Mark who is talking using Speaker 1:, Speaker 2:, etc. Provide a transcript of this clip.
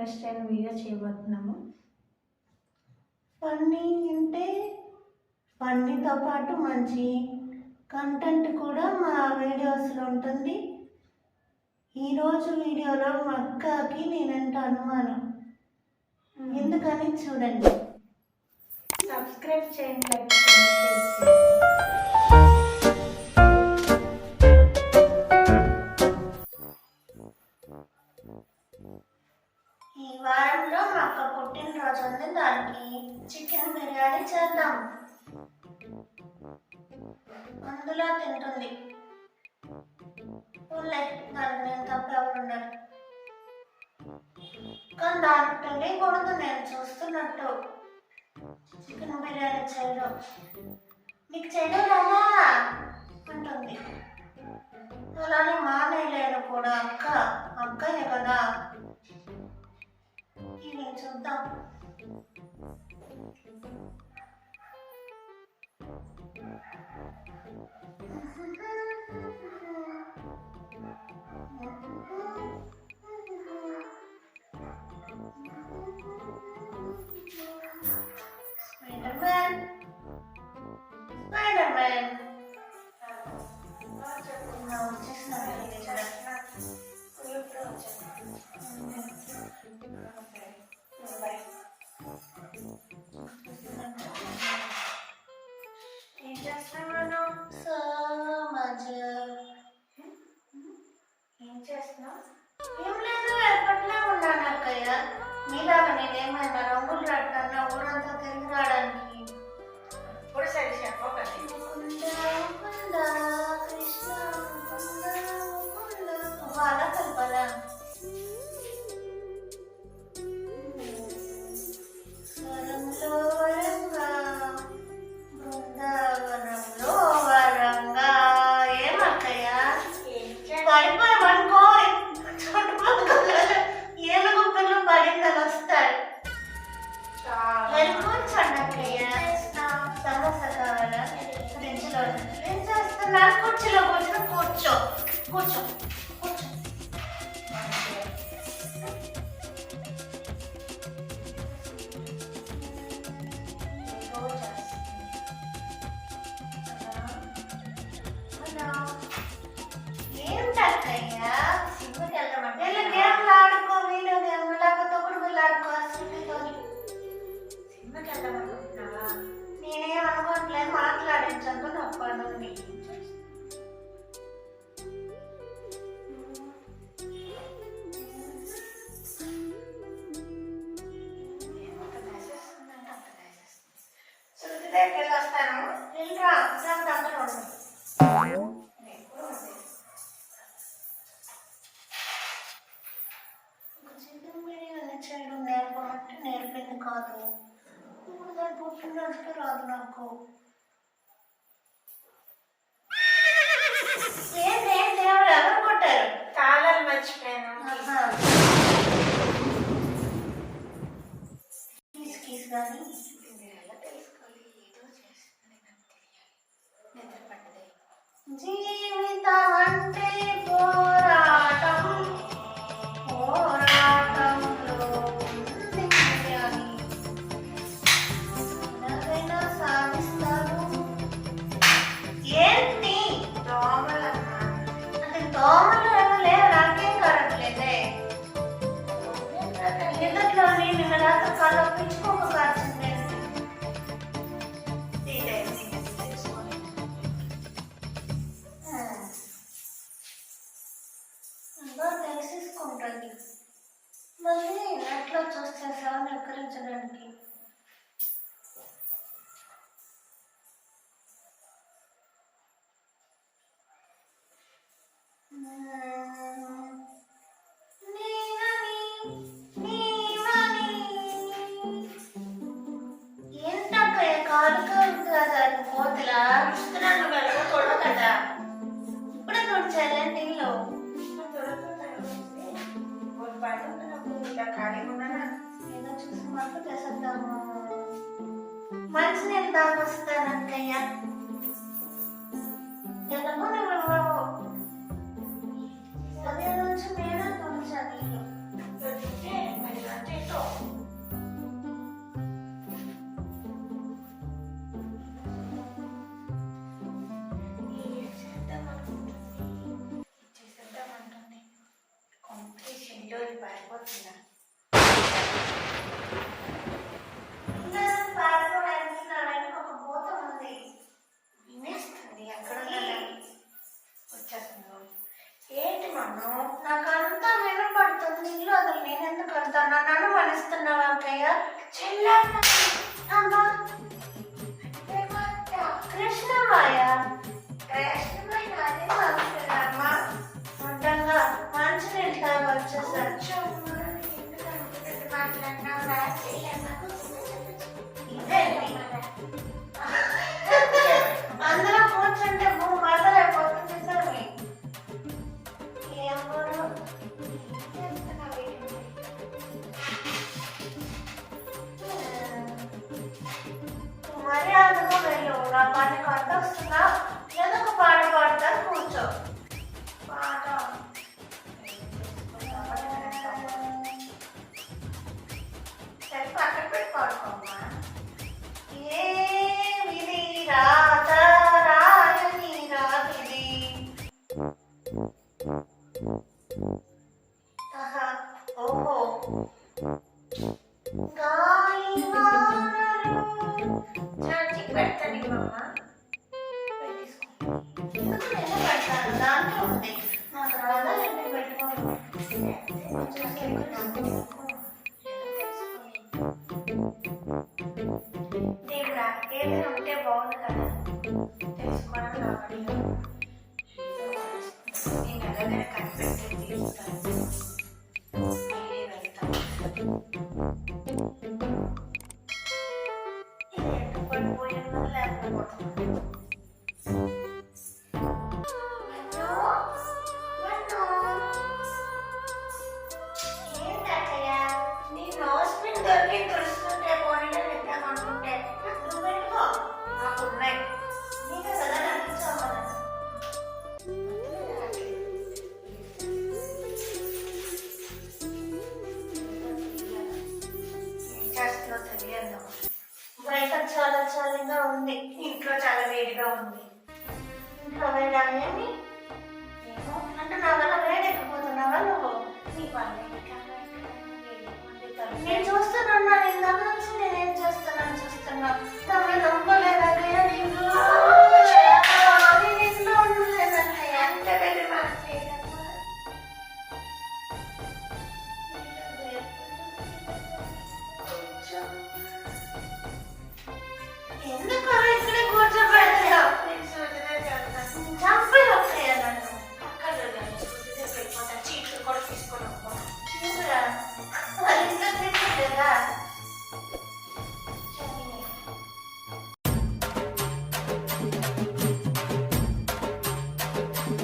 Speaker 1: Interest అయిన video చేయబోతున్నాము.
Speaker 2: Funny అంటే ఫన్నీతో పాటు మంచి కంటెంట్ కూడా మా వీడియోస్లో ఉంటుంది. ఈరోజు వీడియోలో మా అక్కకి నేనంటే అనుమానం, ఎందుకని చూడండి.
Speaker 1: సబ్స్క్రైబ్ చేయండి, లైక్ చేయండి, షేర్ చేయండి.
Speaker 2: ఈ వారంలో మా అక్క పుట్టినరోజు ఉంది, దానికి చికెన్ బిర్యానీ చేద్దాం. అందులో తింటుంది. దానికి నేను తప్ప ఎవరు ఉన్నారు, కానీ దానికి తెలియకూడదు నేను చూస్తున్నట్టు. చికెన్ బిర్యానీ చేయడం నీకు చేయడం రాదా అంటుంది. అలానే మానేయలేను కూడా, అక్కనే కదా. ఇది చూద్దాం. స్పైడర్ మ్యాన్ ఏం చేస్తున్నావు? ఏం చేస్తున్నావు? ఏం లేదు, ఎప్పట్లా ఉన్నాను అక్కయ్య. మీలాగా నేనేమైనా రంగులు రాట్టానా ఊరంతా తిరిగి రావడానికి? ఇప్పుడు సరి చెప్పకండి. కృష్ణ అలా కలపాలా? స్వరంలో వరంగా బృందావనంలో వరంగా. ఏమక్కయ్యా పడిపోయామనుకో, ఏనుగు పిల్లలు పడిందని వస్తాడు. కూర్చోండి అక్కయ్య. సమోసా కావాలా? ఫ్రిడ్జ్లో ఏం చేస్తున్నారు? కుర్చీలో కూర్చొని కూర్చో కూర్చో కూర్చో. ఏంటక్కయ్యా సిగ్గుకి వెళ్తామంటే గేమ్లు ఆడుకో, వీడియో గేమ్లు లేకపోతే కూడా వీళ్ళు ఆడుకో. సిగ్గుతో సినిమాకి వెళ్తామనుకుంటున్నావా? నేనేం అనుకోవట్లేదు, మాట్లాడించద్దు నా పనుంది. శృతి దగ్గరికి వస్తాను, వెళ్ళరా దగ్గర ఉండు. చికెన్ బిర్యానీ చేయడం నేర్పమంటే నేర్పింది కాదు. ఇప్పుడు దాని పుట్టినరోజుకి రాదు నాకు. ఏంటి దేవుడు ఎవరు కొట్టారు? తాళాలు మర్చిపోయాను. కీస్ కానీ ఎలా తెలుసుకోవాలి? ఏదో చేస్తుంది, నాకు తెలియాలి. నిద్ర పట్టదే. జీవితం అంటే పోరాటం, పోరాటంలో ఉంది బిర్యానీ. ఎవరైనా సాధిస్తారు. ఏంటి దోమలన్నా? అంటే దోమలు ఏమో లేవు, నాకేం కారట్లేదే. నిన్నట్లోని నిన్న రాత్రి కాళ్ళు పిచ్చుకోక కాల్చింది. తెలిసేసుకుంటుంది. మళ్ళీ నెట్లో చూస్తే సార్ని ఎక్కరించడానికి. ఏంటక్కయ్య కాలు కదా కోతులా ఇస్తున్నాను తొడ కదా. ఇప్పుడే తొడిచాలంటే ఇల్లు ఏదో చూసి మాకు చేసేద్దాము. మంచి నేను దాకొస్తానక్కయ్య. ఎలాగో నేను అదే రోజు నేనే తొలిచాను. పెట్టుకుంటే మరి అంటే ఇటో. ఇచ్చేసేద్దామంటుంది. కొంపకి షెడ్యూల్ పారిపోతుందా? ఏంటి మనం నాకంతా వినపడుతుంది ఇల్లు అసలు నేను ఎందుకు వెళ్తాను నన్ను మనిస్తున్నావా అక్కయ్య చెల్లమ్మ కృష్ణమాయ కృష్ణమాయ అదే మనుషులమ్మ అడ్డంగా మంచినీళ్ళు తాగి వచ్చేసారు మాట్లాడినావు అందరూ కూర్చుంటే భూమి బదలైపోతుంది ఇద్దరిని. మర్యాదగా వెళ్ళు నా పని కంట వస్తున్నా ఏదో ఒక పాట పాడతా కూర్చో పాట సరే పక్కన పెట్టి పాడుకోమ్మా ఏమిది రాత రాయని రాతిది ఓహో గాలి వానలు చాటికి పెడతాను ఇవ్వమ్మ పెడతాను దాంట్లో ఉంది నాకు రాదా ఎందుకు పెట్టుకోను దేవుడా ఏదైనా ఉంటే బాగుంది కదా తెలుసుకోవడం రావాలి నేను ఎలాగైనా కనిపెట్టి తీరుస్తాను నేనే వెళ్తాను పడిపోయిందో లేకపోతున్నాను ఏంటక్కయ్య నీ నోస్ పిన్ దొరికి తుడుస్తుంటే పోనీలో నిద్దామనుకుంటే నువ్వు పెట్టుకో నాకు ఉన్నాయి నీకు కదా నచ్చావు ఏం చేస్తుందో తెలియదు బయట చాలా చలిగా ఉంది ఇంట్లో చాలా వేడిగా ఉంది ఇంట్లో వేడా ఏమి ఏమో అంటే నా వల్ల వేడెక్కిపోతున్నావా నువ్వు నీ పని నేను చూస్తున్నాను ఇందాక నుంచి నేను